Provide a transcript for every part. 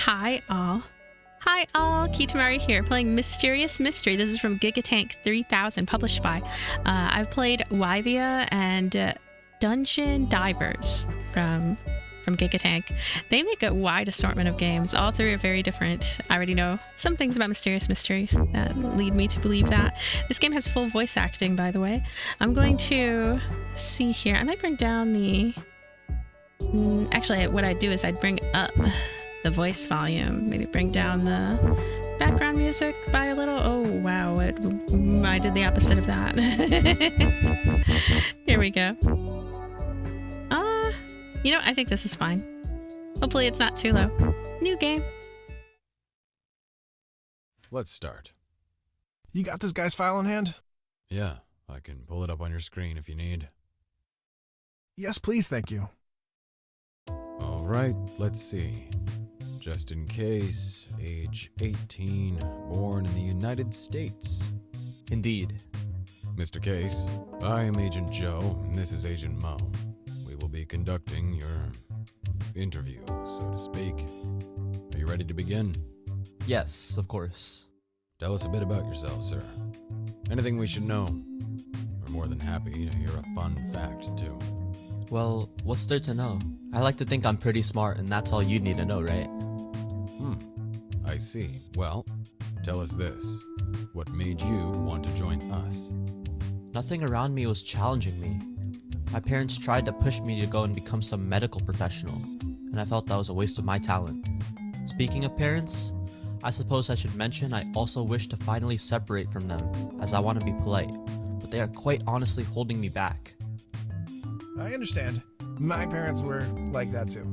Hi all. Hi all, Kitamari here, playing Mysterious Mystery. This is from GIGATANK 3000, published by. I've played Wyvia and Dungeon Divers from GIGATANK. They make a wide assortment of games. All three are very different. I already know some things about Mysterious Mysteries that lead me to believe that. This game has full voice acting, by the way. I'm going to see here. I might bring down the... Actually, what I'd do is I'd bring up the voice volume. Maybe bring down the background music by a little. Oh, wow. I did the opposite of that. Here we go. You know, I think this is fine. Hopefully it's not too low. New game. Let's start. You got this guy's file in hand? Yeah, I can pull it up on your screen if you need. Yes, please, thank you. All right, let's see. Just in case, age 18, born in the United States. Indeed. Mr. Case, I am Agent Joe, and this is Agent Mo. We will be conducting your interview, so to speak. Are you ready to begin? Yes, of course. Tell us a bit about yourself, sir. Anything we should know? We're more than happy to hear a fun fact, too. Well, what's there to know? I like to think I'm pretty smart, and that's all you need to know, right? I see. Well, tell us this. What made you want to join us? Nothing around me was challenging me. My parents tried to push me to go and become some medical professional, and I felt that was a waste of my talent. Speaking of parents, I suppose I should mention I also wish to finally separate from them, as I want to be polite, but they are quite honestly holding me back. I understand. My parents were like that too.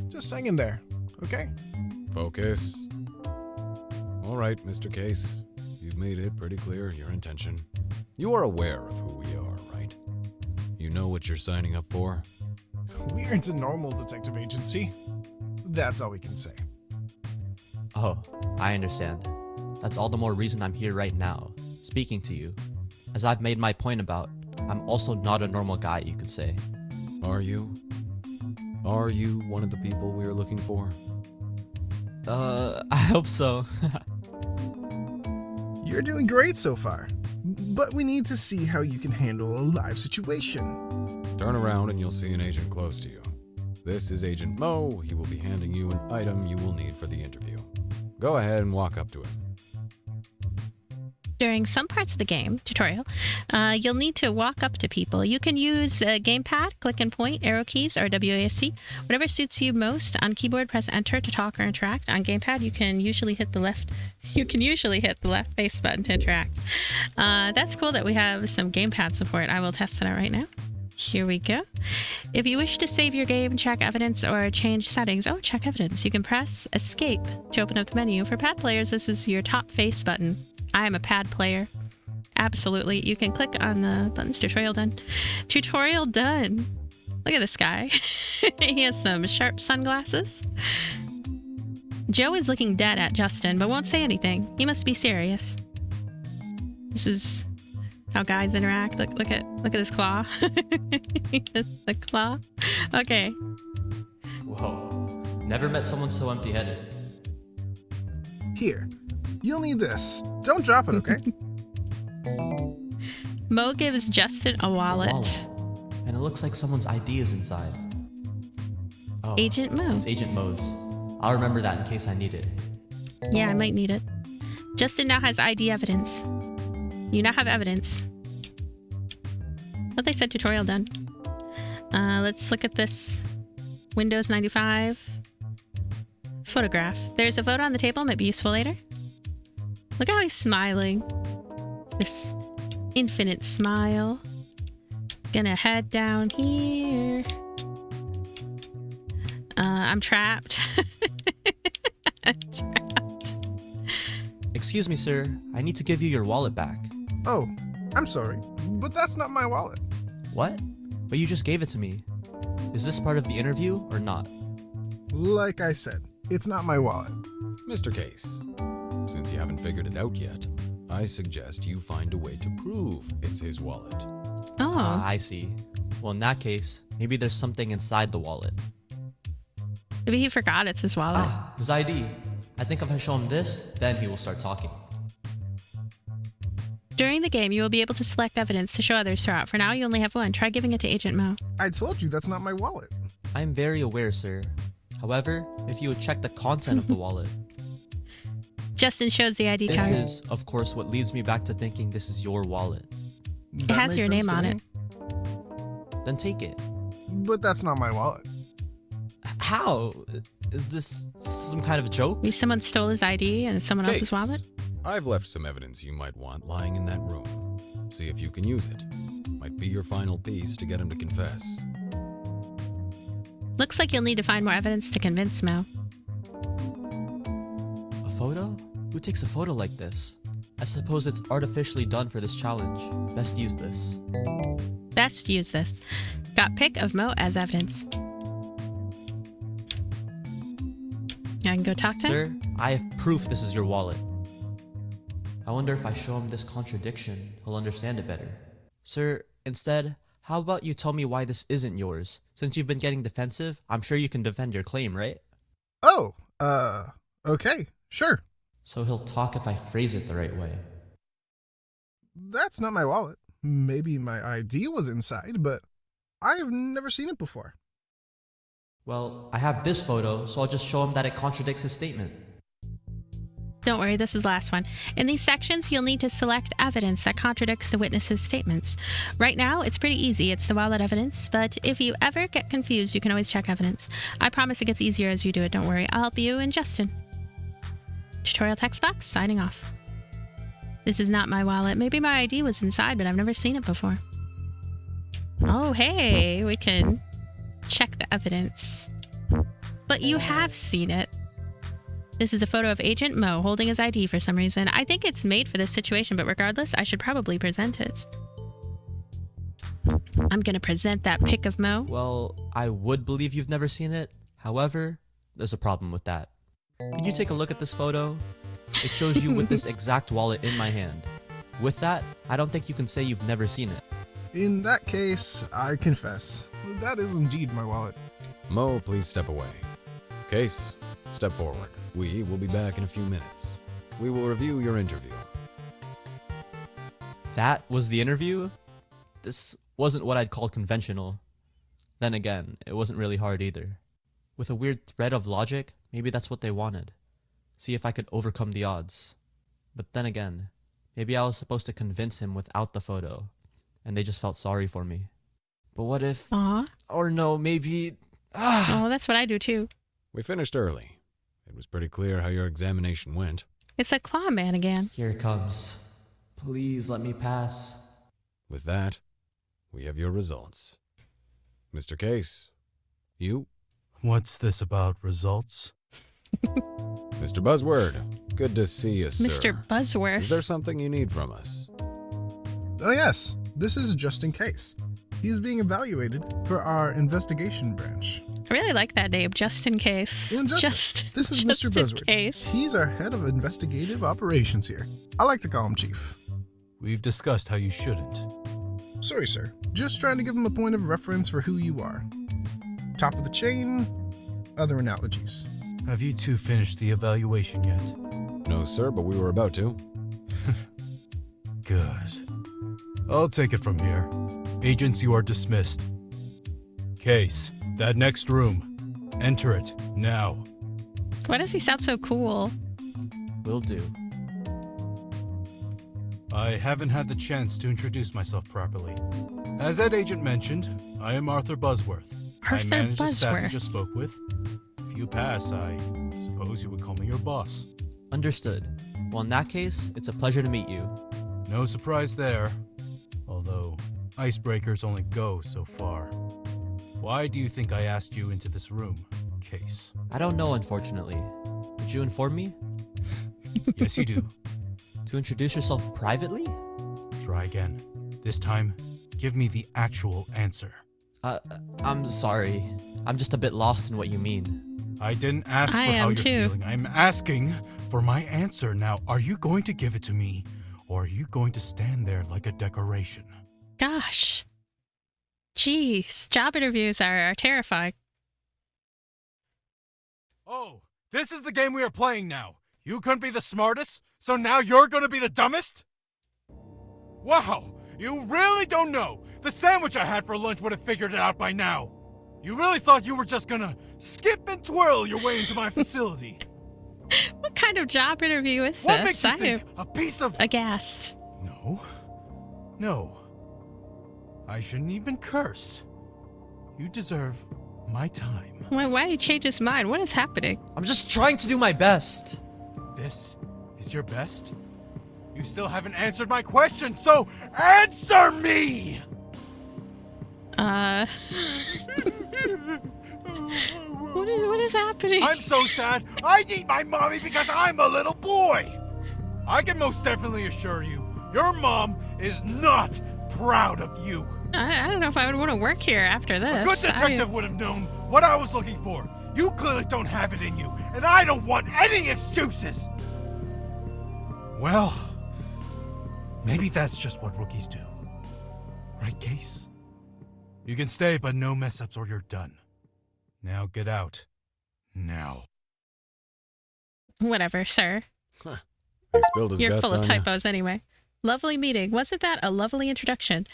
Just hang in there, okay? Focus. All right, Mr. Case. You've made it pretty clear your intention. You are aware of who we are, right? You know what you're signing up for? We aren't a normal detective agency. That's all we can say. Oh, I understand. That's all the more reason I'm here right now, speaking to you. As I've made my point about, I'm also not a normal guy, you could say. Are you? Are you one of the people we're looking for? I hope so. You're doing great so far, but we need to see how you can handle a live situation. Turn around and you'll see an agent close to you. This is Agent Mo. He will be handing you an item you will need for the interview. Go ahead and walk up to him. During some parts of the game tutorial, you'll need to walk up to people. You can use a gamepad, click and point, arrow keys, or WASD. Whatever suits you most. On keyboard, press enter to talk or interact. On gamepad, you can usually hit the left. You can usually hit the left face button to interact. That's cool that we have some gamepad support. I will test that out right now. Here we go. If you wish to save your game, check evidence, or change settings, check evidence. You can press escape to open up the menu. For pad players, this is your top face button. I am a pad player. Absolutely. You can click on the buttons. Tutorial done. Tutorial done. Look at this guy. He has some sharp sunglasses. Joe is looking dead at Justin, but won't say anything. He must be serious. This is how guys interact. Look at his claw. The claw. Okay. Whoa. Never met someone so empty-headed. Here, you'll need this. Don't drop it, okay? Mo gives Justin a wallet. And it looks like someone's ID is inside. Oh, Agent Mo. It's Agent Mo's. I'll remember that in case I need it. Yeah, I might need it. Justin now has ID evidence. You now have evidence. But they said tutorial done. Let's look at this Windows 95 photograph. There's a photo on the table, might be useful later. Look how he's smiling. This infinite smile. Gonna head down here. I'm trapped. I'm trapped. Excuse me, sir. I need to give you your wallet back. Oh, I'm sorry, but that's not my wallet. What? But you just gave it to me. Is this part of the interview or not? Like I said, it's not my wallet. Mr. Case, since you haven't figured it out yet, I suggest you find a way to prove it's his wallet. Oh. I see. Well, in that case, maybe there's something inside the wallet. Maybe he forgot it's his wallet. Ah, his ID. I think if I show him this, then he will start talking. During the game, you will be able to select evidence to show others throughout. For now, you only have one. Try giving it to Agent Mo. I told you that's not my wallet. I am very aware, sir. However, if you would check the content of the wallet, Justin shows the ID this card. is, of course, what leads me back to thinking this is your wallet. It has your name on it. Then take it. But that's not my wallet. How? Is this some kind of joke? Maybe someone stole his ID and it's someone else's Case. wallet? I've left some evidence you might want lying in that room. See if you can use it. Might be your final piece to get him to confess. Looks like you'll need to find more evidence to convince Mo. A photo? Who takes a photo like this? I suppose it's artificially done for this challenge. Best use this. Best use this. Got pic of Mo as evidence. I can go talk to him? Sir, I have proof this is your wallet. I wonder if I show him this contradiction, he'll understand it better. Sir, instead, how about you tell me why this isn't yours? Since you've been getting defensive, I'm sure you can defend your claim, right? Oh, okay, sure. So he'll talk if I phrase it the right way. That's not my wallet. Maybe my ID was inside, but I've never seen it before. Well, I have this photo, so I'll just show him that it contradicts his statement. Don't worry, this is the last one. In these sections, you'll need to select evidence that contradicts the witness's statements. Right now, it's pretty easy. It's the wallet evidence, but if you ever get confused, you can always check evidence. I promise it gets easier as you do it. Don't worry. I'll help you and Justin. Tutorial text box, signing off. This is not my wallet. Maybe my ID was inside, but I've never seen it before. Oh, hey, we can check the evidence. But you have seen it. This is a photo of Agent Mo holding his ID for some reason. I think it's made for this situation, but regardless, I should probably present it. I'm gonna present that pic of Mo. Well, I would believe you've never seen it. However, there's a problem with that. Could you take a look at this photo? It shows you with this exact wallet in my hand. With that, I don't think you can say you've never seen it. In that case, I confess. That is indeed my wallet. Mo, please step away. Case, step forward. We will be back in a few minutes. We will review your interview. That was the interview? This wasn't what I'd call conventional. Then again, it wasn't really hard either. With a weird thread of logic, maybe that's what they wanted. See if I could overcome the odds. But then again, maybe I was supposed to convince him without the photo, and they just felt sorry for me. But what if... Aw. Or no, maybe... Oh, that's what I do too. We finished early. It was pretty clear how your examination went. It's a claw man again. Here it comes. Please let me pass. With that, we have your results. Mr. Case, you? What's this about results? Mr. Buzzword, good to see you, sir. Mr. Buzzworth. Is there something you need from us? Oh yes, this is just in case. He's being evaluated for our investigation branch. I really like that name, just in case. And this is just Mr. in Buzzword. case. He's our head of investigative operations here. I like to call him Chief. We've discussed how you shouldn't. Sorry, sir. Just trying to give him a point of reference for who you are. Top of the chain, other analogies. Have you two finished the evaluation yet? No, sir, but we were about to. Good. I'll take it from here. Agents, you are dismissed. Case, that next room. Enter it, now. Why does he sound so cool? Will do. I haven't had the chance to introduce myself properly. As that agent mentioned, I am Arthur Buzzworth. I Arthur manage the staff you Buzzworth. just spoke with. If you pass, I suppose you would call me your boss. Understood. Well, in that case, it's a pleasure to meet you. No surprise there. Although, icebreakers only go so far. Why do you think I asked you into this room, Case? I don't know, unfortunately. Would you inform me? Yes, you do. To introduce yourself privately? Try again. This time, give me the actual answer. I'm sorry. I'm just a bit lost in what you mean. I didn't ask for I how am you're too. feeling. I'm asking for my answer. Now, are you going to give it to me, or are you going to stand there like a decoration? Gosh. Jeez. Job interviews are terrifying. Oh, this is the game we are playing now. You couldn't be the smartest, so now you're gonna be the dumbest? Wow, you really don't know. The sandwich I had for lunch would have figured it out by now. You really thought you were just gonna skip and twirl your way into my facility. What kind of job interview is What this? makes you I think am a piece of... aghast. No. I shouldn't even curse. You deserve my time. Why did he change his mind? What is happening? I'm just trying to do my best. This is your best? You still haven't answered my question, so answer me! What is happening? I'm so sad. I need my mommy because I'm a little boy. I can most definitely assure you, your mom is not proud of you. I don't know if I would want to work here after this. A good detective would have known what I was looking for. You clearly don't have it in you, and I don't want any excuses. Well, maybe that's just what rookies do. Right, Case? You can stay, but no mess-ups or you're done. Now get out. Now. Whatever, sir. He spilled his You're guts full of on ya? typos anyway. Lovely meeting. Wasn't that a lovely introduction?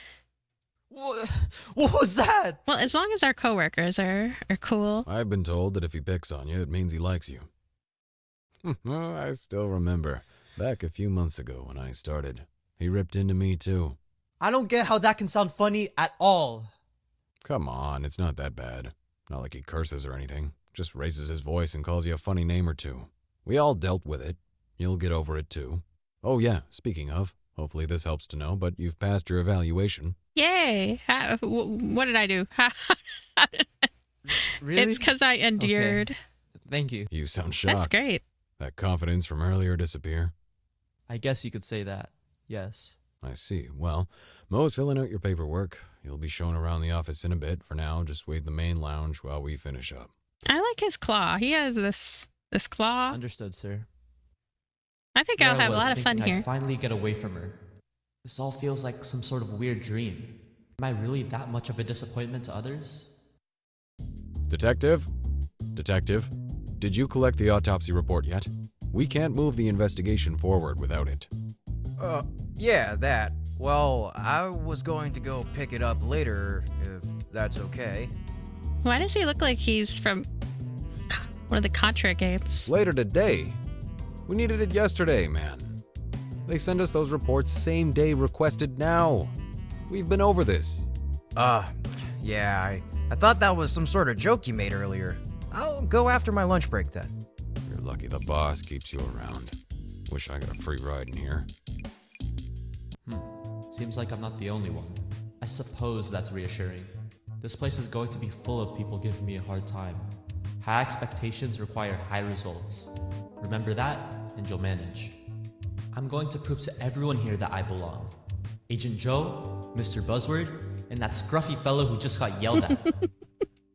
What was that? Well, as long as our coworkers are cool. I've been told that if he picks on you, it means he likes you. I still remember. Back a few months ago when I started, he ripped into me too. I don't get how that can sound funny at all. Come on, it's not that bad. Not like he curses or anything. Just raises his voice and calls you a funny name or two. We all dealt with it. You'll get over it too. Oh yeah, speaking of, hopefully this helps to know, but you've passed your evaluation. Yay! What did I do? Really? It's because I endured. Okay. Thank you. You sound shocked. That's great. That confidence from earlier disappear? I guess you could say that. Yes. I see. Well, Mo's filling out your paperwork. You'll be shown around the office in a bit. For now, just wait in the main lounge while we finish up. I like his claw. He has this claw. Understood, sir. I think Here I'll I have a was lot of fun thinking here. I'd finally get away from her. This all feels like some sort of weird dream. Am I really that much of a disappointment to others? Detective? Detective? Did you collect the autopsy report yet? We can't move the investigation forward without it. Yeah, that. Well, I was going to go pick it up later, if that's okay. Why does he look like he's from one of the Contra games? Later today? We needed it yesterday, man. They send us those reports same day requested now. We've been over this. Yeah, I thought that was some sort of joke you made earlier. I'll go after my lunch break then. You're lucky the boss keeps you around. Wish I got a free ride in here. Seems like I'm not the only one. I suppose that's reassuring. This place is going to be full of people giving me a hard time. High expectations require high results. Remember that, and you'll manage. I'm going to prove to everyone here that I belong. Agent Joe, Mr. Buzzword, and that scruffy fellow who just got yelled at.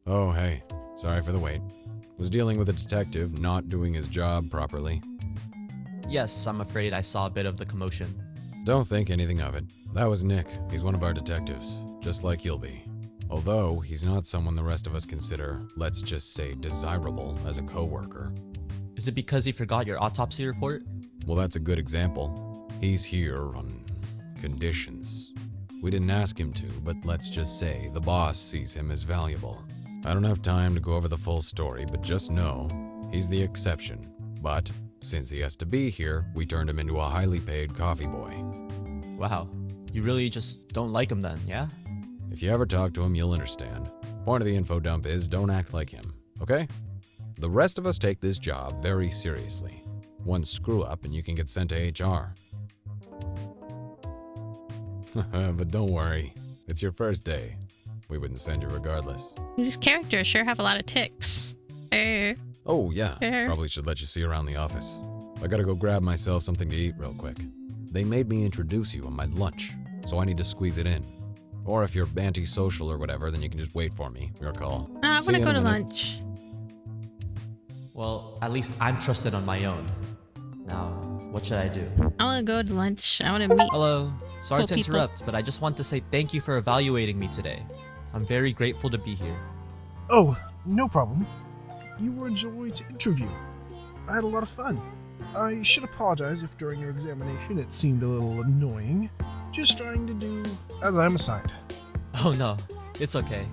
Oh, hey. Sorry for the wait. Was dealing with a detective not doing his job properly. Yes, I'm afraid I saw a bit of the commotion. Don't think anything of it. That was Nick. He's one of our detectives, just like you'll be. Although, he's not someone the rest of us consider, let's just say, desirable as a coworker. Is it because he forgot your autopsy report? Well, that's a good example. He's here on conditions. We didn't ask him to, but let's just say the boss sees him as valuable. I don't have time to go over the full story, but just know he's the exception. But since he has to be here, we turned him into a highly paid coffee boy. Wow, you really just don't like him then, yeah? If you ever talk to him, you'll understand. Point of the info dump is don't act like him, okay? The rest of us take this job very seriously. One screw up and you can get sent to HR. But don't worry, it's your first day. We wouldn't send you regardless. These characters sure have a lot of ticks. Oh yeah, probably should let you see around the office. I gotta go grab myself something to eat real quick. They made me introduce you on my lunch, so I need to squeeze it in. Or if you're antisocial or whatever, then you can just wait for me. Your call. I want See to you go in a to minute. lunch. Well, at least I'm trusted on my own. Now, what should I do? I want to go to lunch. I want to meet. Hello. Sorry Cool to people. interrupt, but I just want to say thank you for evaluating me today. I'm very grateful to be here. Oh, no problem. You were a joy to interview. I had a lot of fun. I should apologize if during your examination it seemed a little annoying. Just trying to do as I'm assigned. Oh no, it's okay.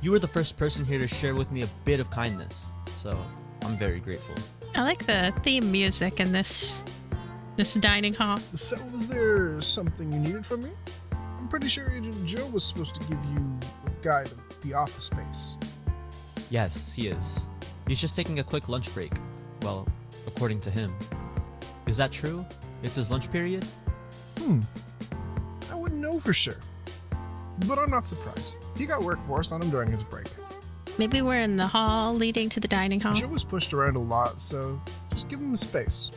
You were the first person here to share with me a bit of kindness, so I'm very grateful. I like the theme music in this dining hall. So, was there something you needed from me? I'm pretty sure Agent Joe was supposed to give you a guide of the office space. Yes, he is. He's just taking a quick lunch break. Well, according to him. Is that true? It's his lunch period? I wouldn't know for sure. But I'm not surprised. He got work forced on him during his break. Maybe we're in the hall leading to the dining hall. Joe was pushed around a lot, so just give him space.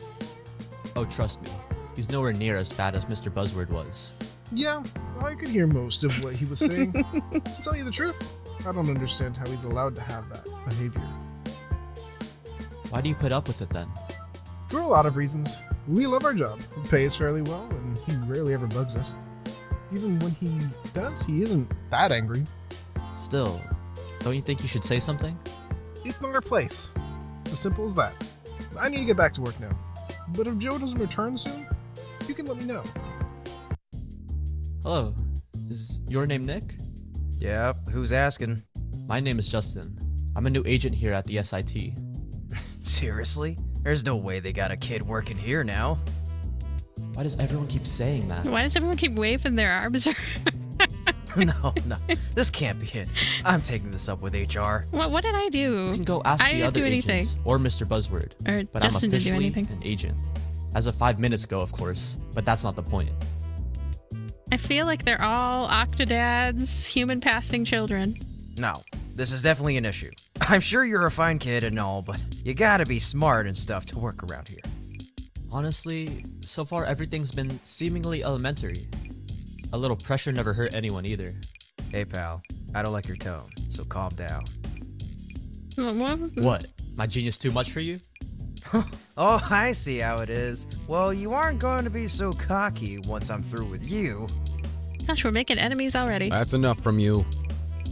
Oh, trust me. He's nowhere near as bad as Mr. Buzzword was. Yeah, I could hear most of what he was saying. To tell you the truth, I don't understand how he's allowed to have that behavior. Why do you put up with it then? For a lot of reasons. We love our job. It pays fairly well, and he rarely ever bugs us. Even when he does, he isn't that angry. Still, don't you think you should say something? It's not our place. It's as simple as that. I need to get back to work now. But if Joe doesn't return soon, you can let me know. Hello, is your name Nick? Yeah, who's asking? My name is Justin. I'm a new agent here at the S.I.T. Seriously? There's no way they got a kid working here now. Why does everyone keep saying that? Why does everyone keep waving their arms around? No, this can't be it. I'm taking this up with HR. What did I do? You can go ask I the didn't other do anything. agents or Mr. Buzzword. Or But Justin I'm didn't do officially anything. an agent. As of 5 minutes ago, of course, but that's not the point. I feel like they're all Octodads, human passing children. No, this is definitely an issue. I'm sure you're a fine kid and all, but you gotta be smart and stuff to work around here. Honestly, so far everything's been seemingly elementary. A little pressure never hurt anyone either. Hey pal, I don't like your tone, so calm down. What? My genius too much for you? Oh, I see how it is. Well, you aren't going to be so cocky once I'm through with you. Gosh, we're making enemies already. That's enough from you.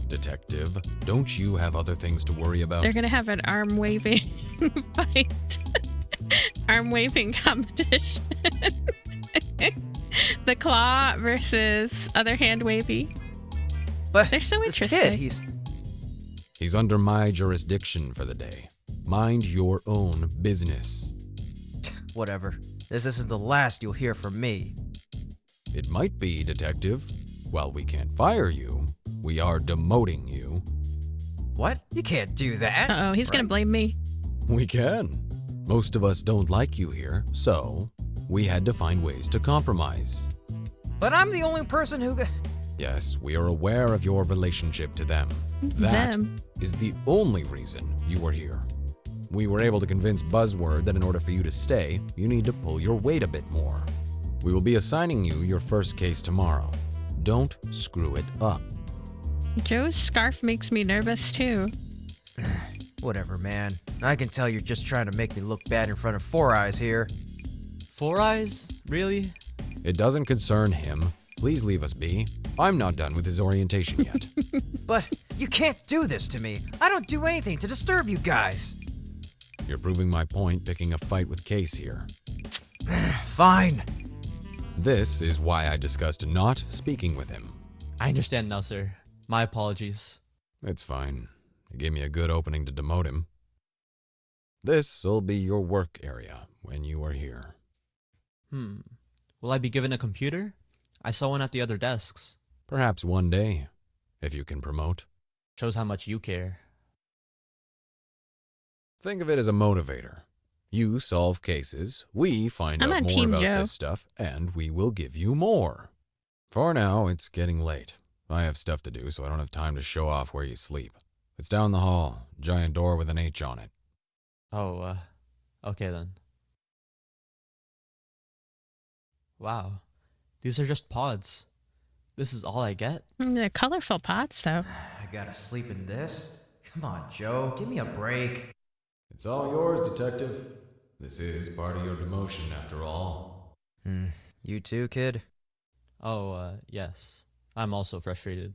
Detective, don't you have other things to worry about? They're gonna have an arm waving fight. Arm waving competition. The claw versus other hand wavy. But They're so this interesting. kid, He's under my jurisdiction for the day. Mind your own business. whatever. This isn't the last you'll hear from me. It might be, Detective. While we can't fire you, we are demoting you. What? You can't do that. Uh-oh, he's gonna blame me. We can. Most of us don't like you here, so we had to find ways to compromise. But I'm the only person who... Yes, we are aware of your relationship to them. That Them. is the only reason you were here. We were able to convince Buzzword that in order for you to stay, you need to pull your weight a bit more. We will be assigning you your first case tomorrow. Don't screw it up. Joe's scarf makes me nervous too. Whatever, man. I can tell you're just trying to make me look bad in front of Four Eyes here. 4 Eyes? Really? It doesn't concern him. Please leave us be. I'm not done with his orientation yet. But you can't do this to me. I don't do anything to disturb you guys. You're proving my point picking a fight with Case here. Fine. This is why I discussed not speaking with him. I understand now, sir. My apologies. It's fine. It gave me a good opening to demote him. This'll be your work area when you are here. Will I be given a computer? I saw one at the other desks. Perhaps one day, if you can promote. Shows how much you care. Think of it as a motivator. You solve cases, we find I'm out on more Team about Joe. this stuff, and we will give you more. For now, it's getting late. I have stuff to do, so I don't have time to show off where you sleep. It's down the hall, giant door with an H on it. Oh, okay then. Wow. These are just pods. This is all I get? They're colorful pots though. I gotta sleep in this? Come on, Joe. Give me a break. It's all yours, Detective. This is part of your demotion, after all. You too, kid? Oh, yes. I'm also frustrated.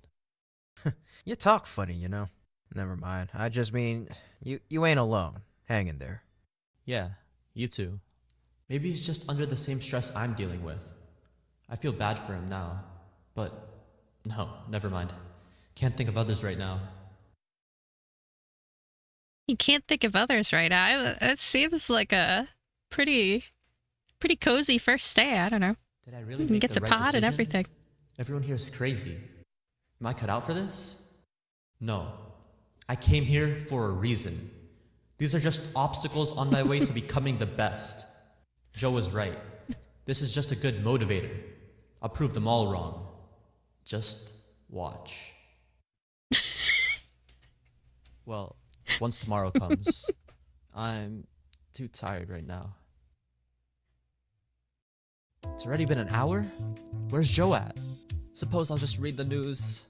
You talk funny, you know. Never mind. I just mean, you ain't alone. Hang in there. Yeah, you too. Maybe he's just under the same stress I'm dealing with. I feel bad for him now, but no, never mind. Can't think of others right now. You can't think of others right now. It seems like a pretty cozy first day. I don't know. Did I really He make gets the a right pod and decision? everything. Everyone here is crazy. Am I cut out for this? No. I came here for a reason. These are just obstacles on my way to becoming the best. Joe was right. This is just a good motivator. I'll prove them all wrong. Just watch. Well, once tomorrow comes, I'm too tired right now. It's already been an hour? Where's Joe at? Suppose I'll just read the news.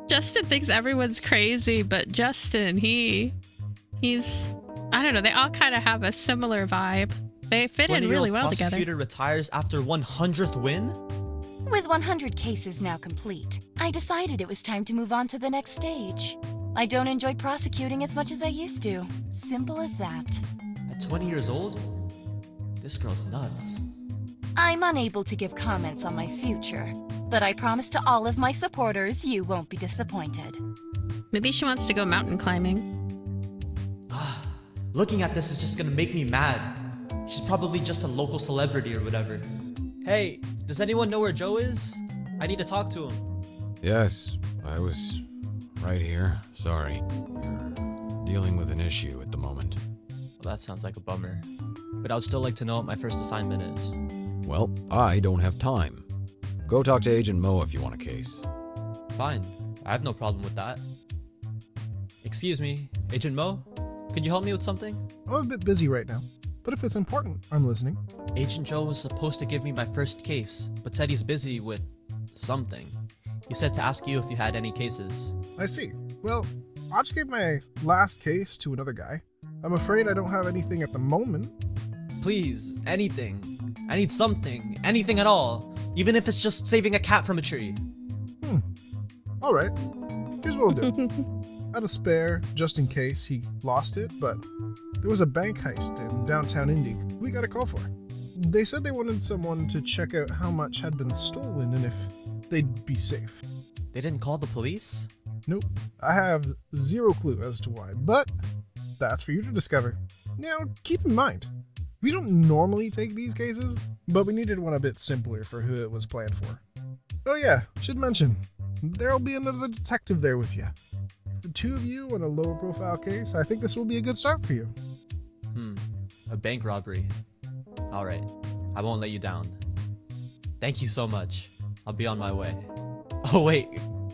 Justin thinks everyone's crazy, but Justin, he's I don't know, they all kind of have a similar vibe. They fit in really well together. Prosecutor retires after 100th win? With 100 cases now complete, I decided it was time to move on to the next stage. I don't enjoy prosecuting as much as I used to. Simple as that. At 20 years old? This girl's nuts. I'm unable to give comments on my future, but I promise to all of my supporters you won't be disappointed. Maybe she wants to go mountain climbing. Looking at this is just gonna make me mad. She's probably just a local celebrity or whatever. Hey, does anyone know where Joe is? I need to talk to him. Yes, I was right here. Sorry. We're dealing with an issue at the moment. Well, that sounds like a bummer. But I'd still like to know what my first assignment is. Well, I don't have time. Go talk to Agent Mo if you want a case. Fine, I have no problem with that. Excuse me, Agent Mo? Could you help me with something? I'm a bit busy right now, but if it's important, I'm listening. Agent Joe was supposed to give me my first case, but said he's busy with something. He said to ask you if you had any cases. I see. Well, I just gave my last case to another guy. I'm afraid I don't have anything at the moment. Please, anything. I need something. Anything at all. Even if it's just saving a cat from a tree. Alright. Here's what we'll do. I had a spare, just in case he lost it, but there was a bank heist in downtown Indy we got a call for. They said they wanted someone to check out how much had been stolen and if they'd be safe. They didn't call the police? Nope. I have zero clue as to why, but that's for you to discover. Now, keep in mind, we don't normally take these cases, but we needed one a bit simpler for who it was planned for. Oh yeah, should mention, there'll be another detective there with you. The two of you on a lower profile case, I think this will be a good start for you. A bank robbery. Alright, I won't let you down. Thank you so much. I'll be on my way. Oh wait,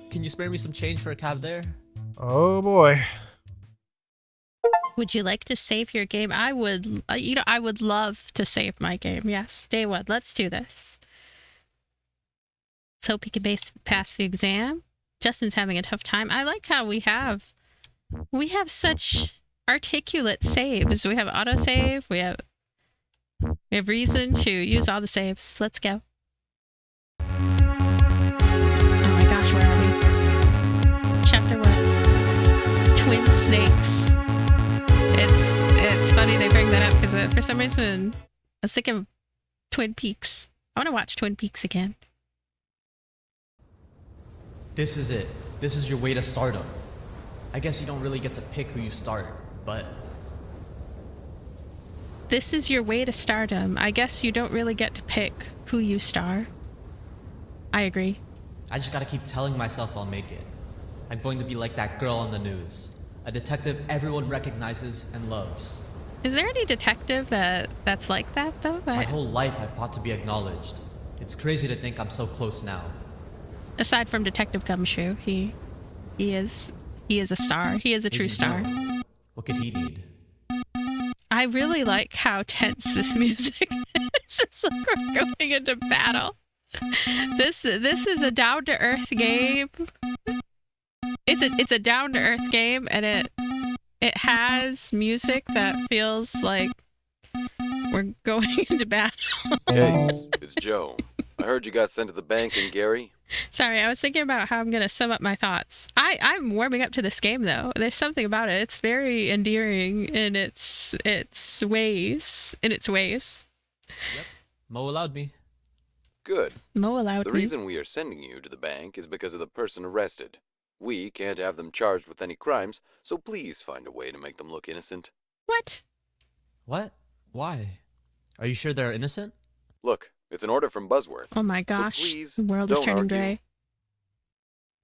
can you spare me some change for a cab there? Oh boy. Would you like to save your game? I would, I would love to save my game. Yes, day one. Let's do this. Let's hope he can pass the exam. Justin's having a tough time. I like how we have such articulate saves. We have autosave. We have reason to use all the saves. Let's go. Oh my gosh, where are we? Chapter 1. Twin snakes. It's funny they bring that up because for some reason I was thinking of Twin Peaks. I want to watch Twin Peaks again. This is it. This is your way to stardom. I guess you don't really get to pick who you start, but... This is your way to stardom. I guess you don't really get to pick who you star. I agree. I just gotta keep telling myself I'll make it. I'm going to be like that girl on the news. A detective everyone recognizes and loves. Is there any detective that's like that, though? My whole life I've fought to be acknowledged. It's crazy to think I'm so close now. Aside from Detective Gumshoe, he is a star. He is a true star. What could he need? I really like how tense this music is. It's like we're going into battle. This is a down-to-earth game. It's a down-to-earth game, and it has music that feels like we're going into battle. Case, it's Joe. I heard you got sent to the bank in Gary. Sorry, I was thinking about how I'm gonna sum up my thoughts. I'm warming up to this game though. There's something about it. It's very endearing in its ways. Yep. Mo allowed me. Good. Mo allowed The me. reason we are sending you to the bank is because of the person arrested. We can't have them charged with any crimes, so please find a way to make them look innocent. What? What? Why? Are you sure they're innocent? Look, it's an order from Buzzworth. Oh my gosh. So please, the world is don't turning argue. gray.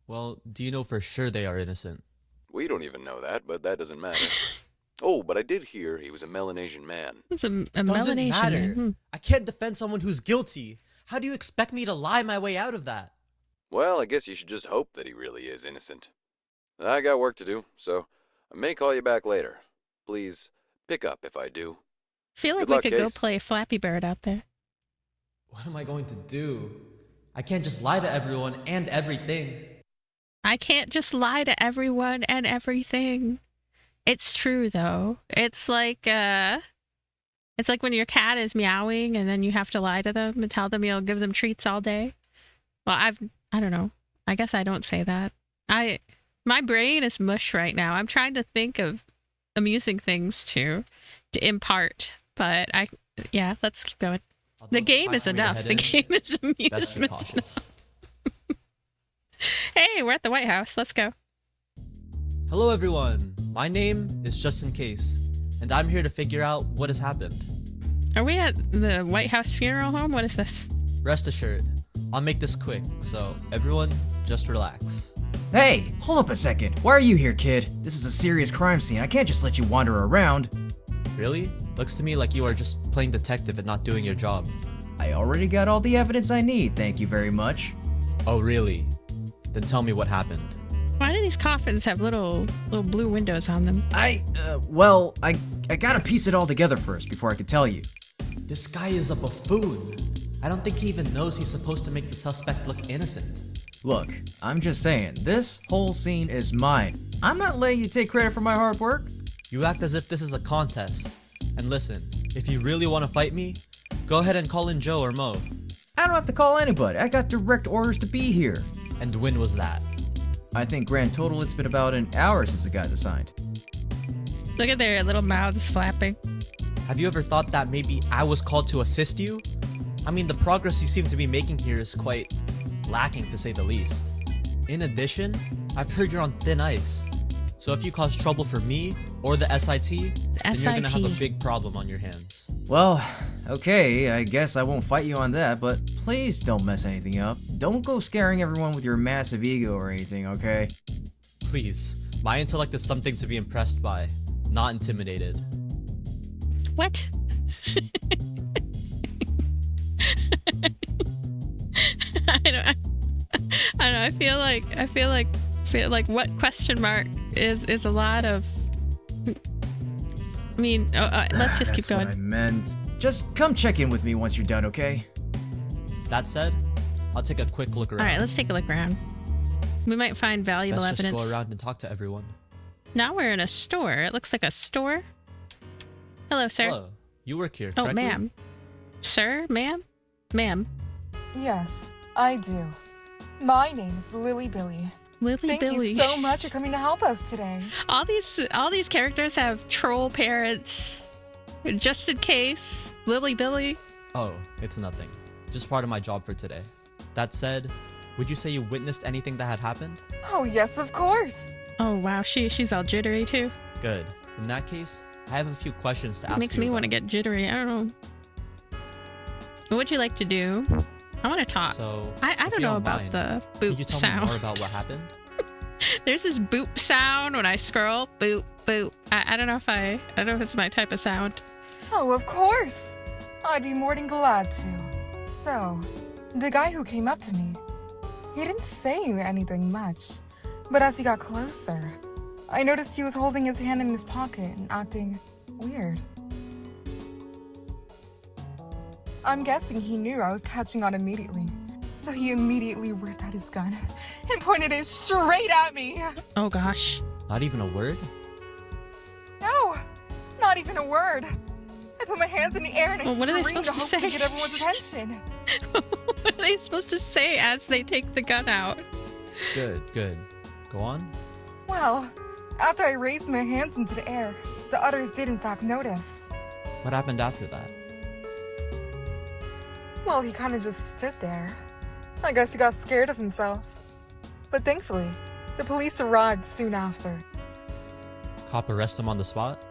Well, do you know for sure they are innocent? We don't even know that, but that doesn't matter. Oh, but I did hear he was a Melanesian man. It's a Doesn't Melanesian matter. man. Hmm. I can't defend someone who's guilty. How do you expect me to lie my way out of that? Well, I guess you should just hope that he really is innocent. I got work to do, so I may call you back later. Please, pick up if I do. Feel like Good we luck, could go Case. play Flappy Bird out there. What am I going to do? I can't just lie to everyone and everything. I can't just lie to everyone and everything. It's true though. It's like when your cat is meowing and then you have to lie to them and tell them you'll give them treats all day. Well, I don't know. I guess I don't say that. My brain is mush right now. I'm trying to think of amusing things to impart, but let's keep going. The game is enough. The game is Best be amusement cautious. enough. Hey, we're at the White House. Let's go. Hello everyone, my name is Just In Case, and I'm here to figure out what has happened. Are we at the White House funeral home? What is this? Rest assured, I'll make this quick, so everyone just relax. Hey, hold up a second. Why are you here, kid? This is a serious crime scene. I can't just let you wander around. Really? Looks to me like you are just playing detective and not doing your job. I already got all the evidence I need, thank you very much. Oh really? Then tell me what happened. Why do these coffins have little blue windows on them? I gotta piece it all together first before I can tell you. This guy is a buffoon. I don't think he even knows he's supposed to make the suspect look innocent. Look, I'm just saying, this whole scene is mine. I'm not letting you take credit for my hard work. You act as if this is a contest. And listen, if you really want to fight me, go ahead and call in Joe or Mo. I don't have to call anybody. I got direct orders to be here. And when was that? I think grand total it's been about an hour since the guys assigned. Look at their little mouths flapping. Have you ever thought that maybe I was called to assist you? I mean, the progress you seem to be making here is quite lacking, to say the least. In addition, I've heard you're on thin ice. So if you cause trouble for me or the S.I.T, then you're gonna have a big problem on your hands. Well, okay, I guess I won't fight you on that, but please don't mess anything up. Don't go scaring everyone with your massive ego or anything, okay? Please, my intellect is something to be impressed by, not intimidated. What? I don't know. I feel like what question mark is a lot of. I mean, let's just keep going. That's what I meant. Just come check in with me once you're done, okay? That said, I'll take a quick look around. All right, let's take a look around. We might find valuable Let's evidence. just go around and talk to everyone. Now we're in a store. It looks like a store. Hello, sir. Hello, you work here, Oh, correctly? ma'am. Sir, ma'am, ma'am. Yes, I do. My name's Lily Billy. Lily Thank Billy. you so much for coming to help us today. All these characters have troll parents. Just in case. Lily Billy. Oh, it's nothing. Just part of my job for today. That said, would you say you witnessed anything that had happened? Oh, yes, of course. Oh wow, she's all jittery too. Good. In that case, I have a few questions to ask It makes you me want to about. get jittery. I don't know. What would you like to do? I want to talk. So, I if don't you know don't about mind, the Can you boop tell sound. me more about what happened? There's this boop sound when I scroll. Boop, boop. I don't know if it's my type of sound. Oh, of course. I'd be more than glad to. So, the guy who came up to me, he didn't say anything much. But as he got closer, I noticed he was holding his hand in his pocket and acting weird. I'm guessing he knew I was catching on immediately. So he immediately ripped out his gun and pointed it straight at me. Oh gosh. Not even a word? No, not even a word. I put my hands in the air and I Well, what are they screamed supposed to hopefully say? get everyone's attention. What are they supposed to say as they take the gun out? Good, good. Go on. Well, after I raised my hands into the air, the others did in fact notice. What happened after that? Well, he kind of just stood there. I guess he got scared of himself. But thankfully, the police arrived soon after. Cop arrest him on the spot?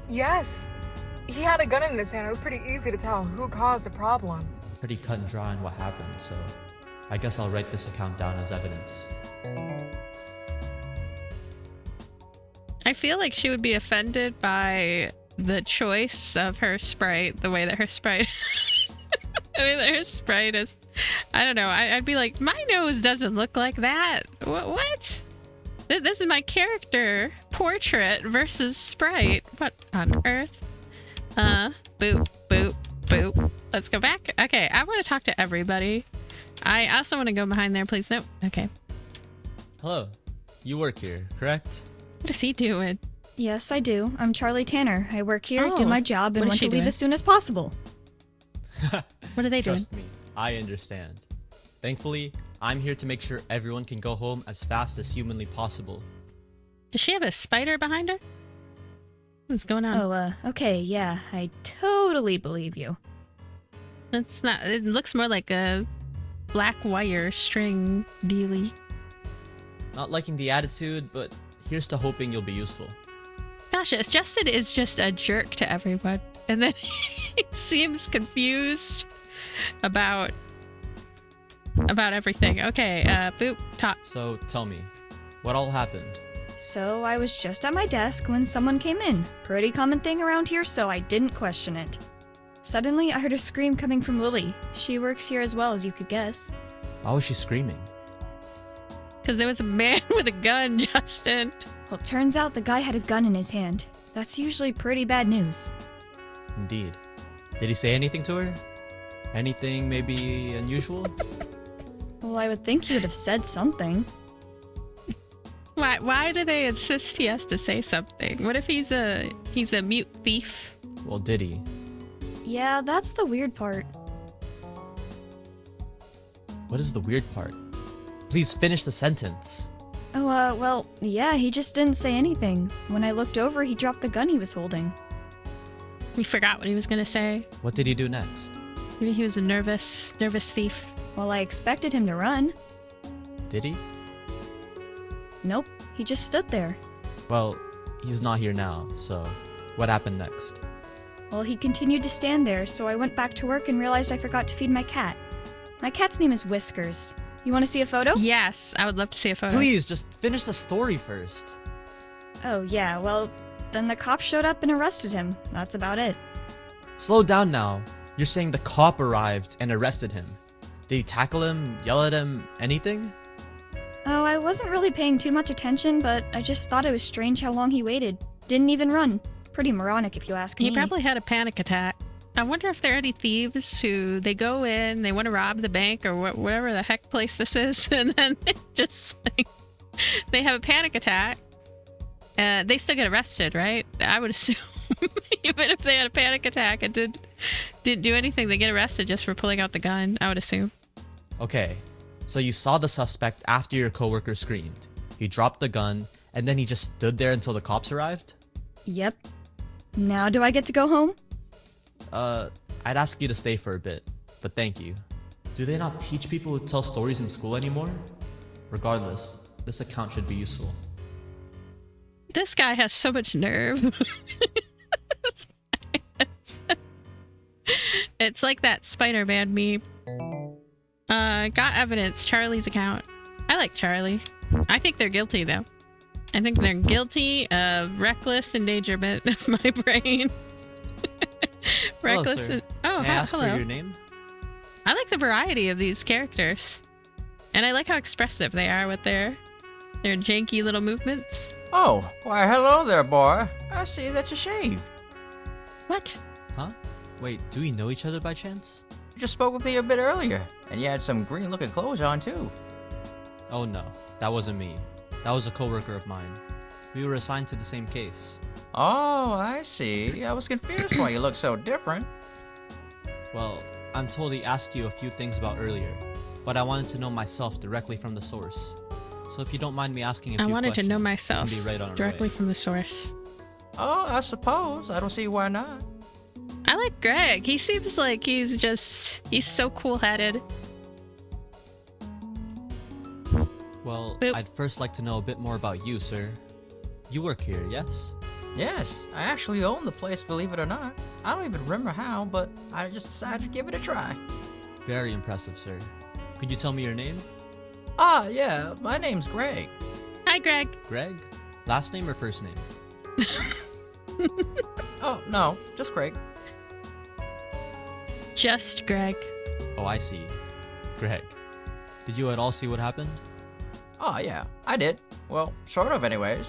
Yes. He had a gun in his hand. It was pretty easy to tell who caused the problem. Pretty cut and dry on what happened, so I guess I'll write this account down as evidence. I feel like she would be offended by the choice of her sprite, the way that her sprite the way that her sprite is. I don't know. I'd be like, my nose doesn't look like that. What? This is my character portrait versus sprite. What on earth? Boop, boop, boop. Let's go back. Okay, I want to talk to everybody. I also want to go behind there, please. No. Okay. Hello. You work here, correct? What is he doing? Yes, I do. I'm Charlie Tanner. I work here, Oh, do my job, and what is want she to leave doing? as soon as possible. What are they doing? Trust me, I understand. Thankfully, I'm here to make sure everyone can go home as fast as humanly possible. Does she have a spider behind her? What's going on? Oh, okay, yeah. I totally believe you. It's not. It looks more like a black wire string dealy. Not liking the attitude, but here's to hoping you'll be useful. Gosh, it's Justin is just a jerk to everyone, and then he seems confused about everything. Okay, boop, talk. So tell me, what all happened? So, I was just at my desk when someone came in. Pretty common thing around here, so I didn't question it. Suddenly, I heard a scream coming from Lily. She works here as well, as you could guess. Why was she screaming? Because there was a man with a gun, Justin. Well, it turns out the guy had a gun in his hand. That's usually pretty bad news. Indeed. Did he say anything to her? Anything maybe unusual? Well, I would think he would have said something. Why do they insist he has to say something? What if he's a mute thief? Well, did he? Yeah, that's the weird part. What is the weird part? Please finish the sentence. Oh, well, yeah, he just didn't say anything. When I looked over, he dropped the gun he was holding. We forgot what he was gonna say. What did he do next? Maybe he was a nervous thief. Well, I expected him to run. Did he? Nope, he just stood there. Well, he's not here now, so what happened next? Well, he continued to stand there, so I went back to work and realized I forgot to feed my cat. My cat's name is Whiskers. You want to see a photo? Yes, I would love to see a photo. Please, just finish the story first. Oh, yeah, well, then the cop showed up and arrested him. That's about it. Slow down now. You're saying the cop arrived and arrested him. Did he tackle him, yell at him, anything? Oh, I wasn't really paying too much attention, but I just thought it was strange how long he waited. Didn't even run. Pretty moronic, if you ask me. He probably had a panic attack. I wonder if there are any thieves who they go in, they want to rob the bank or whatever the heck place this is, and then they just like they have a panic attack. They still get arrested, right? I would assume even if they had a panic attack and didn't do anything, they get arrested just for pulling out the gun. I would assume. Okay, so you saw the suspect after your coworker screamed. He dropped the gun, and then he just stood there until the cops arrived? Yep. Now do I get to go home? I'd ask you to stay for a bit, but thank you. Do they not teach people who tell stories in school anymore? Regardless, this account should be useful. This guy has so much nerve. It's like that Spider-Man meme. Got evidence, Charlie's account. I like Charlie. I think they're guilty, though. I think they're guilty of reckless endangerment of my brain. Reckless. Hello, sir. Oh, May I ask hello. for your name? I like the variety of these characters. And I like how expressive they are with their janky little movements. Oh, why hello there, boy. I see that you shaved. What? Huh? Wait, do we know each other by chance? You just spoke with me a bit earlier, and you had some green-looking clothes on, too. Oh no, that wasn't me. That was a coworker of mine. We were assigned to the same case. Oh, I see. I was confused why you look so different. Well, I'm told he asked you a few things about earlier, but I wanted to know myself directly from the source. So if you don't mind me asking a few I wanted to questions, know we myself can be right on our directly way. from the source. Oh, I suppose. I don't see why not. I like Greg. He seems like he's so cool-headed. Well, Boop. I'd first like to know a bit more about you, sir. You work here, yes? Yes, I actually own the place, believe it or not. I don't even remember how, but I just decided to give it a try. Very impressive, sir. Could you tell me your name? Ah, yeah, my name's Greg. Hi, Greg. Greg? Last name or first name? Oh, no, just Greg. Just Greg. Oh, I see. Greg. Did you at all see what happened? Oh, yeah, I did. Well, sort of anyways.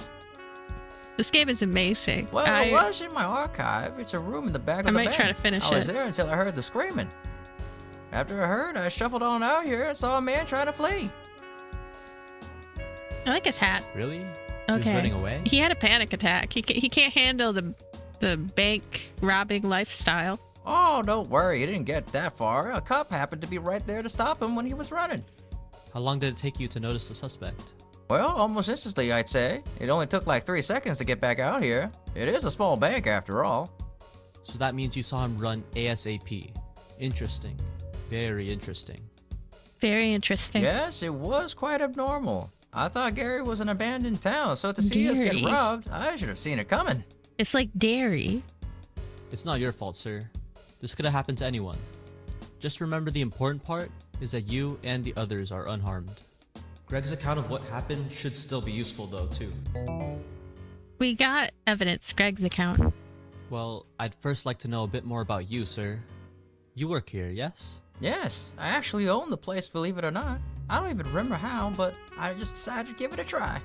This game is amazing. Well, it was in my archive. It's a room in the back of the bank. I might try to finish I was it. there until I heard the screaming. After I heard, I shuffled on out here and saw a man trying to flee. I like his hat. Really? He was Okay. running away? He had a panic attack. He can't handle the bank robbing lifestyle. Oh, don't worry, he didn't get that far. A cop happened to be right there to stop him when he was running. How long did it take you to notice the suspect? Well, almost instantly, I'd say. It only took like 3 seconds to get back out here. It is a small bank after all. So that means you saw him run ASAP. Interesting. Very interesting. Very interesting. Yes, it was quite abnormal. I thought Gary was an abandoned town, so to see us Gary. get robbed, I should have seen it coming. It's like dairy. It's not your fault, sir. This could have happened to anyone. Just remember the important part is that you and the others are unharmed. Greg's account of what happened should still be useful though, too. We got evidence. Greg's account. Well, I'd first like to know a bit more about you, sir. You work here, yes? Yes, I actually own the place, believe it or not. I don't even remember how, but I just decided to give it a try.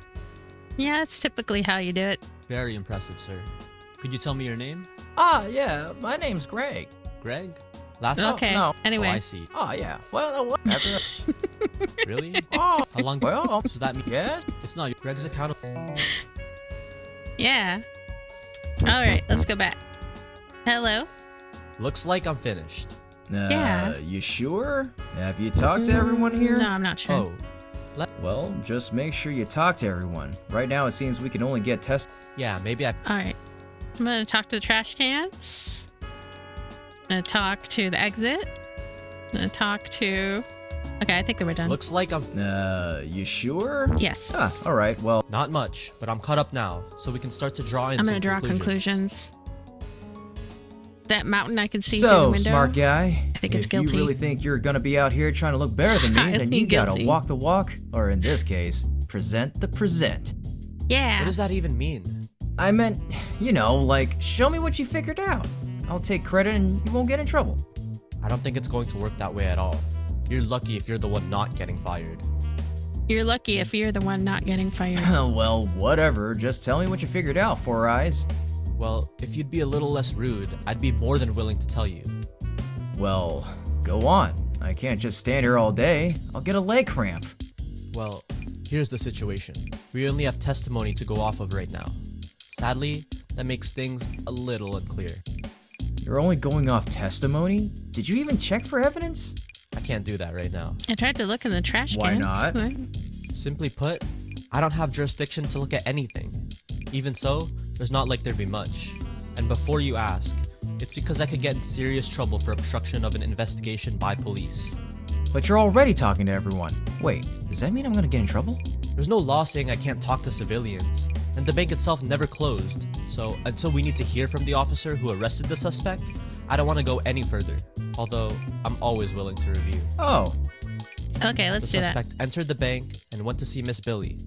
Yeah, that's typically how you do it. Very impressive, sir. Could you tell me your name? Ah, yeah, my name's Greg. Greg? Last Okay. no. Anyway. Oh, I see. Oh, yeah, well, after... Really? Oh, How long? well, So that means yes. it's not Greg's account of... Yeah. All right, let's go back. Hello. Looks like I'm finished. Yeah. You sure? Have you talked to everyone here? No, I'm not sure. Oh, Well, just make sure you talk to everyone. Right now, it seems we can only get tested. yeah, maybe I... All right. I'm going to talk to the trash cans. I'm going to talk to the exit. I'm going to talk to... Okay, I think that we're done. Looks like I'm... You sure? Yes. Ah, alright, well, Not much, but I'm caught up now, so we can start to draw in I'm some going to draw conclusions. That mountain I can see through the so, window. smart guy, I think it's if guilty. you really think you're gonna be out here trying to look better than me, then Highly you gotta guilty. walk the walk, or in this case, present the present. Yeah. What does that even mean? I meant, you know, like, show me what you figured out. I'll take credit and you won't get in trouble. I don't think it's going to work that way at all. You're lucky if you're the one not getting fired. You're lucky if you're the one not getting fired. Well, whatever, just tell me what you figured out, Four Eyes. Well, if you'd be a little less rude, I'd be more than willing to tell you. Well, go on. I can't just stand here all day. I'll get a leg cramp. Well, here's the situation. We only have testimony to go off of right now. Sadly, that makes things a little unclear. You're only going off testimony? Did you even check for evidence? I can't do that right now. I tried to look in the trash Why cans. not? Simply put, I don't have jurisdiction to look at anything. Even so, there's not like there'd be much. And before you ask, it's because I could get in serious trouble for obstruction of an investigation by police. But you're already talking to everyone. Wait, does that mean I'm gonna get in trouble? There's no law saying I can't talk to civilians, and the bank itself never closed. So until we need to hear from the officer who arrested the suspect, I don't want to go any further. Although, I'm always willing to review. Oh, Okay, let's The do that. suspect entered the bank and went to see Miss Billy.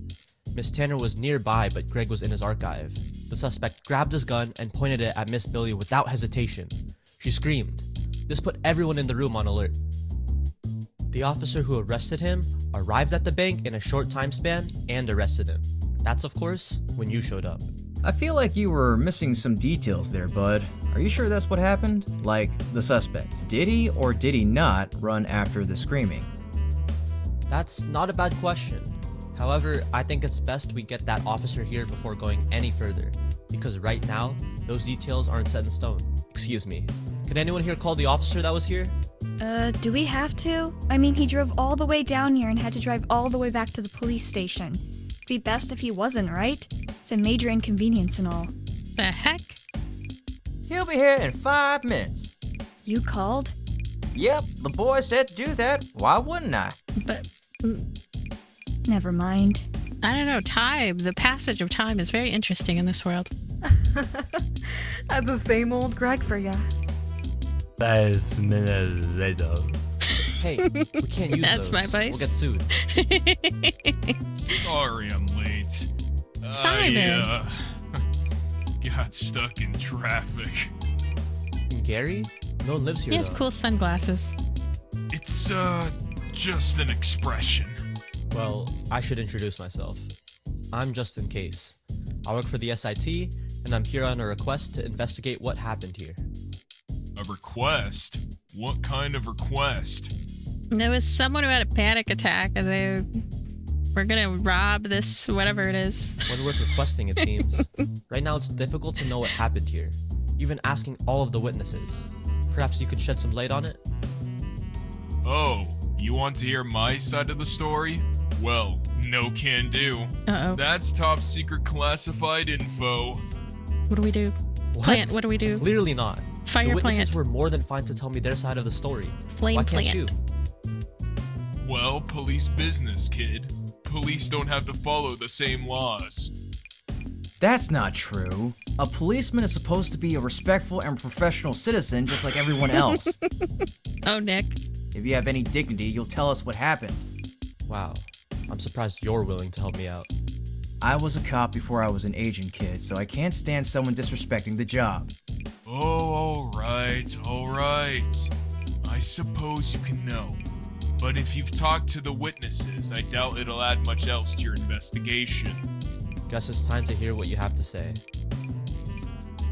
Miss Tanner was nearby, but Greg was in his archive. The suspect grabbed his gun and pointed it at Miss Billy without hesitation. She screamed. This put everyone in the room on alert. The officer who arrested him arrived at the bank in a short time span and arrested him. That's, of course, when you showed up. I feel like you were missing some details there, bud. Are you sure that's what happened? Like, the suspect. Did he or did he not run after the screaming? That's not a bad question. However, I think it's best we get that officer here before going any further, because right now, those details aren't set in stone. Excuse me. Could anyone here call the officer that was here? Do we have to? I mean, he drove all the way down here and had to drive all the way back to the police station. It'd be best if he wasn't, right? It's a major inconvenience and all. The heck? He'll be here in 5 minutes. You called? Yep, the boy said to do that. Why wouldn't I? But Never mind. I don't know. Time, the passage of time is very interesting in this world. That's the same old Greg for ya. 5 minutes later. Hey, we can't use That's those. my voice. We'll get sued. Sorry I'm late. Simon. I got stuck in traffic. Gary? No one lives here, He has though. cool sunglasses. It's, just an expression. Well, I should introduce myself. I'm Justin Case. I work for the S.I.T, and I'm here on a request to investigate what happened here. A request? What kind of request? There was someone who had a panic attack and they were gonna rob this, whatever it is. One worth requesting, it seems. Right now, it's difficult to know what happened here, even asking all of the witnesses. Perhaps you could shed some light on it? Oh, you want to hear my side of the story? Well, no can do. Uh-oh. That's top secret classified info. What do we do? What? Plant, what do we do? Clearly not. Fire The witnesses plant. were more than fine to tell me their side of the story. Flame Why can't plant. you? Well, police business, kid. Police don't have to follow the same laws. That's not true. A policeman is supposed to be a respectful and professional citizen just like everyone else. Oh, Nick. If you have any dignity, you'll tell us what happened. Wow. I'm surprised you're willing to help me out. I was a cop before I was an agent, kid, so I can't stand someone disrespecting the job. Oh, alright. I suppose you can know. But if you've talked to the witnesses, I doubt it'll add much else to your investigation. Guess it's time to hear what you have to say.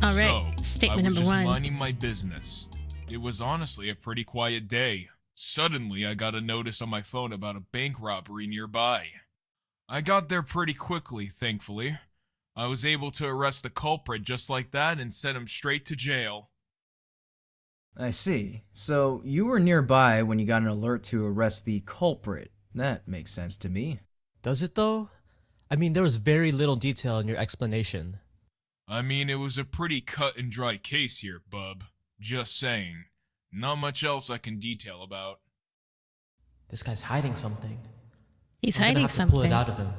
All right. So, Statement I was number just one. minding my business. It was honestly a pretty quiet day. Suddenly, I got a notice on my phone about a bank robbery nearby. I got there pretty quickly, thankfully. I was able to arrest the culprit just like that and send him straight to jail. I see. So you were nearby when you got an alert to arrest the culprit. That makes sense to me. Does it though? I mean, there was very little detail in your explanation. I mean, it was a pretty cut and dry case here, bub. Just saying. Not much else I can detail about. This guy's hiding something. He's I'm gonna hiding have to something. pull it out of him.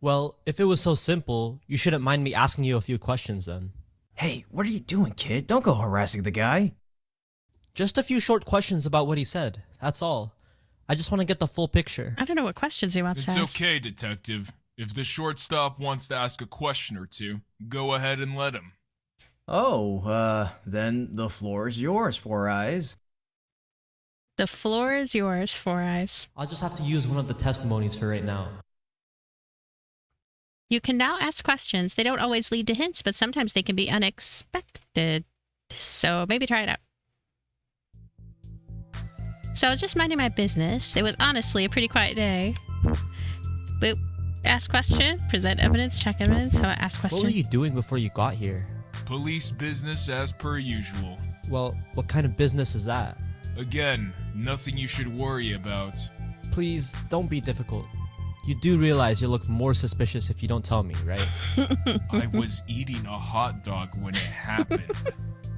Well, if it was so simple, you shouldn't mind me asking you a few questions then. Hey, what are you doing, kid? Don't go harassing the guy. Just a few short questions about what he said. That's all. I just want to get the full picture. I don't know what questions he wants It's to ask. okay, detective. If the shortstop wants to ask a question or two, go ahead and let him. Oh, then the floor is yours, Four Eyes. The floor is yours, Four Eyes. I'll just have to use one of the testimonies for right now. You can now ask questions. They don't always lead to hints, but sometimes they can be unexpected. So maybe try it out. So I was just minding my business. It was honestly a pretty quiet day. Boop. Ask question, present evidence, check evidence. So I ask What question. were you doing before you got here? Police business as per usual. Well, what kind of business is that? Again, nothing you should worry about. Please, don't be difficult. You do realize you'll look more suspicious if you don't tell me, right? I was eating a hot dog when it happened.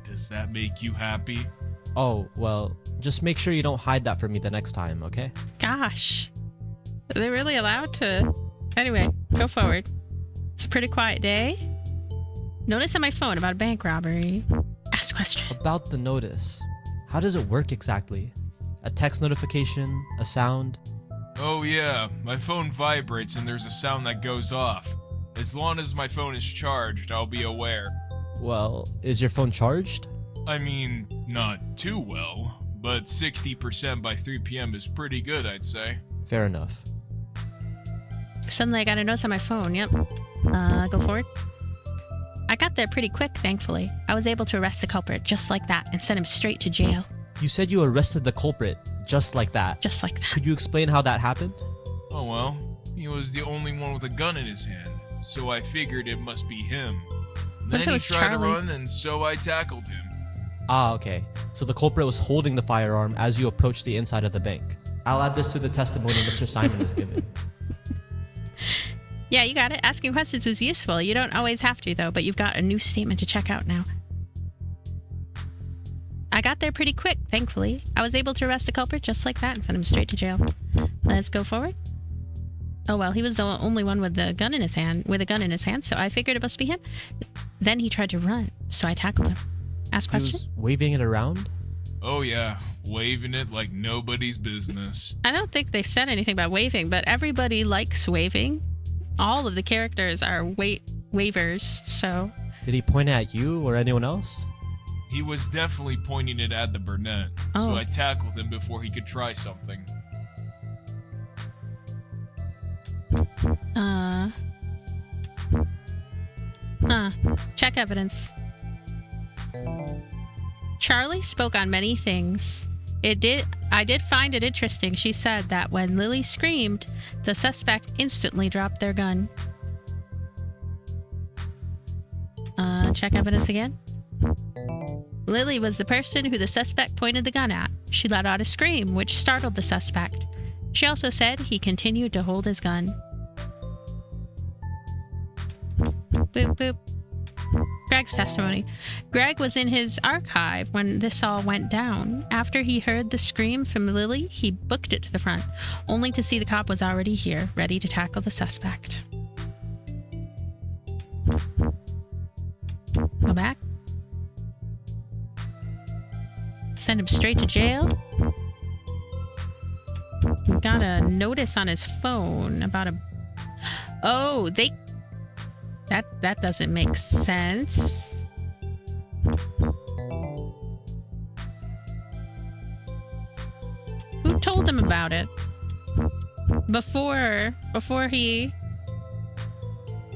Does that make you happy? Oh, well, just make sure you don't hide that from me the next time, okay? Gosh. Are they really allowed to? Anyway, go forward. It's a pretty quiet day. Notice on my phone about a bank robbery. Ask question. About the notice. How does it work exactly? A text notification? A sound? Oh yeah, my phone vibrates and there's a sound that goes off. As long as my phone is charged, I'll be aware. Well, is your phone charged? I mean, not too well, but 60% by 3 p.m. is pretty good, I'd say. Fair enough. Suddenly I got a notice on my phone. Yep. Go forward. I got there pretty quick, thankfully. I was able to arrest the culprit just like that and send him straight to jail. You said you arrested the culprit just like that. Just like that. Could you explain how that happened? Oh well, he was the only one with a gun in his hand, so I figured it must be him. What Then if it he was tried Charlie? to run, and so I tackled him. Ah, okay. So the culprit was holding the firearm as you approached the inside of the bank. I'll add this to the testimony Mr. Simon has given. Yeah, you got it. Asking questions is useful. You don't always have to, though, but you've got a new statement to check out now. I got there pretty quick, thankfully. I was able to arrest the culprit just like that and send him straight to jail. Let's go forward. Oh, well, he was the only one with a gun in his hand, so I figured it must be him. Then he tried to run, so I tackled him. Ask He question? was waving it around? Oh yeah, waving it like nobody's business. I don't think they said anything about waving, but everybody likes waving. All of the characters are wavers, so... Did he point at you or anyone else? He was definitely pointing it at the brunette, so I tackled him before he could try something. Check evidence. Charlie spoke on many things. I did find it interesting. She said that when Lily screamed, the suspect instantly dropped their gun. Check evidence again. Lily was the person who the suspect pointed the gun at. She let out a scream, which startled the suspect. She also said he continued to hold his gun. Boop, boop. Greg's testimony. Greg was in his archive when this all went down. After he heard the scream from Lily, he booked it to the front, only to see the cop was already here, ready to tackle the suspect. Go back. Send him straight to jail. Got a notice on his phone about a... Oh, they... That doesn't make sense. Who told him about it? Before he...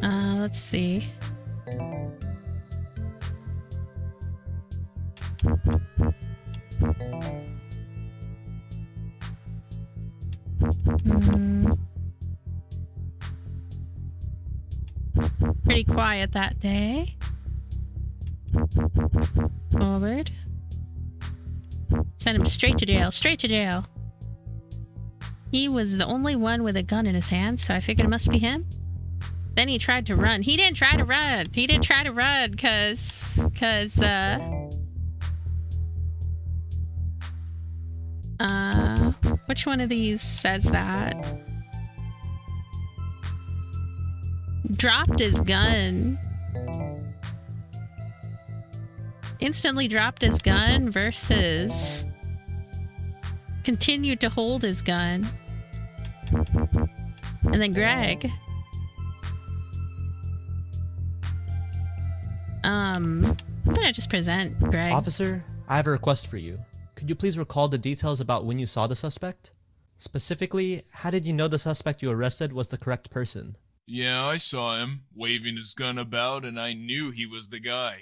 let's see. Pretty quiet that day. Forward. Send him straight to jail. Straight to jail. He was the only one with a gun in his hand, so I figured it must be him. Then he tried to run. He didn't try to run. He didn't try to run because which one of these says that? Dropped his gun. Instantly dropped his gun versus continued to hold his gun. And then Greg. I'm gonna just present Greg. Officer, I have a request for you. Could you please recall the details about when you saw the suspect? Specifically, how did you know the suspect you arrested was the correct person? Yeah, I saw him, waving his gun about, and I knew he was the guy.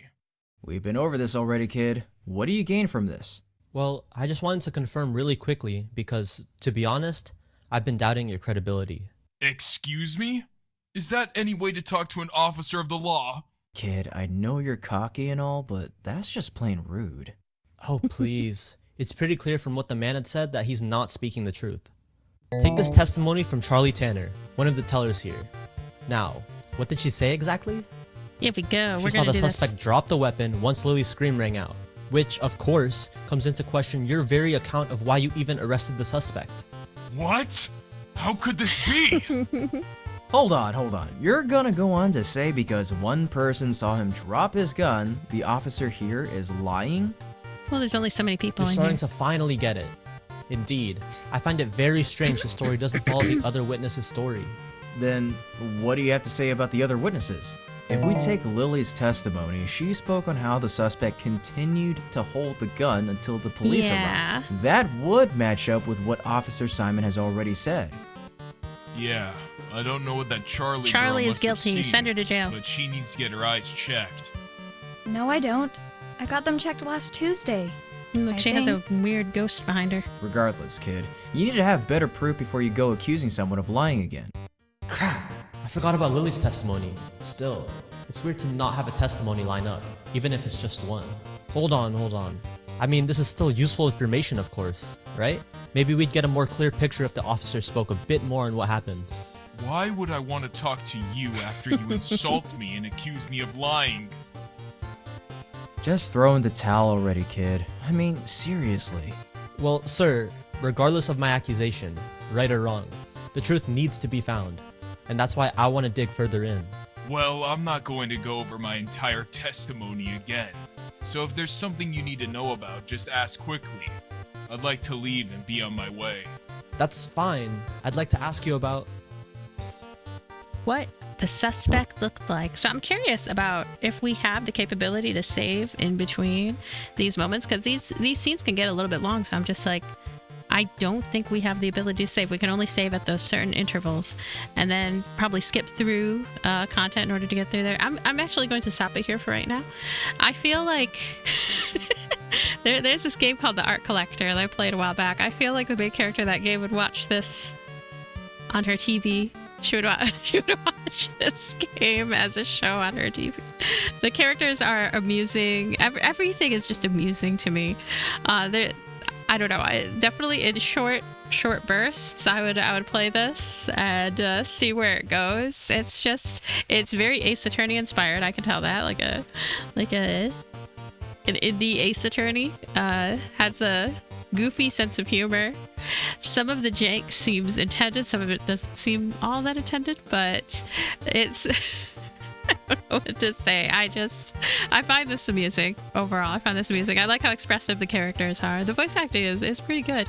We've been over this already, kid. What do you gain from this? Well, I just wanted to confirm really quickly because, to be honest, I've been doubting your credibility. Excuse me? Is that any way to talk to an officer of the law? Kid, I know you're cocky and all, but that's just plain rude. Oh, please. It's pretty clear from what the man had said that he's not speaking the truth. Take this testimony from Charlie Tanner, one of the tellers here. Now, what did she say exactly? Here we go. She We're saw gonna the do this. suspect drop the weapon once Lily's scream rang out, which, of course, comes into question your very account of why you even arrested the suspect. What? How could this be? Hold on. You're gonna go on to say because one person saw him drop his gun, the officer here is lying? Well, there's only so many people You're in starting here. to finally get it. Indeed, I find it very strange the story doesn't follow the other witness's story. Then, what do you have to say about the other witnesses? If we take Lily's testimony, she spoke on how the suspect continued to hold the gun until the police Yeah. arrived. That would match up with what Officer Simon has already said. Yeah, I don't know what that Charlie Charlie girl is must have guilty. seen, Send her to jail. but she needs to get her eyes checked. No, I don't. I got them checked last Tuesday. Look, I she has a think. weird ghost behind her. Regardless, kid, you need to have better proof before you go accusing someone of lying again. Crap! I forgot about Lily's testimony. Still, it's weird to not have a testimony line up, even if it's just one. Hold on. I mean, this is still useful information, of course, right? Maybe we'd get a more clear picture if the officer spoke a bit more on what happened. Why would I want to talk to you after you insult me and accuse me of lying? Just throw in the towel already, kid. I mean, seriously. Well, sir, regardless of my accusation, right or wrong, the truth needs to be found. And that's why I want to dig further in. Well, I'm not going to go over my entire testimony again. So if there's something you need to know about, just ask quickly. I'd like to leave and be on my way. That's fine. I'd like to ask you about... what the suspect looked like. So I'm curious about if we have the capability to save in between these moments, because these scenes can get a little bit long. So I'm just like, I don't think we have the ability to save. We can only save at those certain intervals, and then probably skip through content in order to get through there. I'm actually going to stop it here for right now. I feel like there's this game called The Art Collector that I played a while back. I feel like the main character of that game would watch this on her TV. She would watch this game as a show on her TV. The characters are amusing. Everything is just amusing to me. I don't know. Definitely in short bursts, I would play this and see where it goes. It's very Ace Attorney inspired. I can tell that. Like an indie Ace Attorney. Has a goofy sense of humor. Some of the jank seems intended. Some of it doesn't seem all that intended, but it's I don't know what to say. I find this amusing overall. I find this amusing. I like how expressive the characters are. The voice acting is pretty good.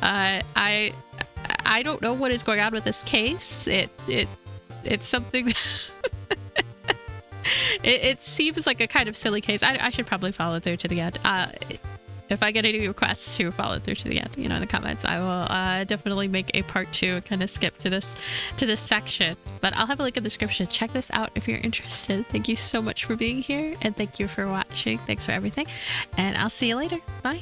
I don't know what is going on with this case. It's something. It seems like a kind of silly case. I should probably follow through to the end. If I get any requests to follow through to the end, in the comments, I will definitely make a part 2 and kind of skip to this section. But I'll have a link in the description. Check this out if you're interested. Thank you so much for being here, and thank you for watching. Thanks for everything, and I'll see you later. Bye.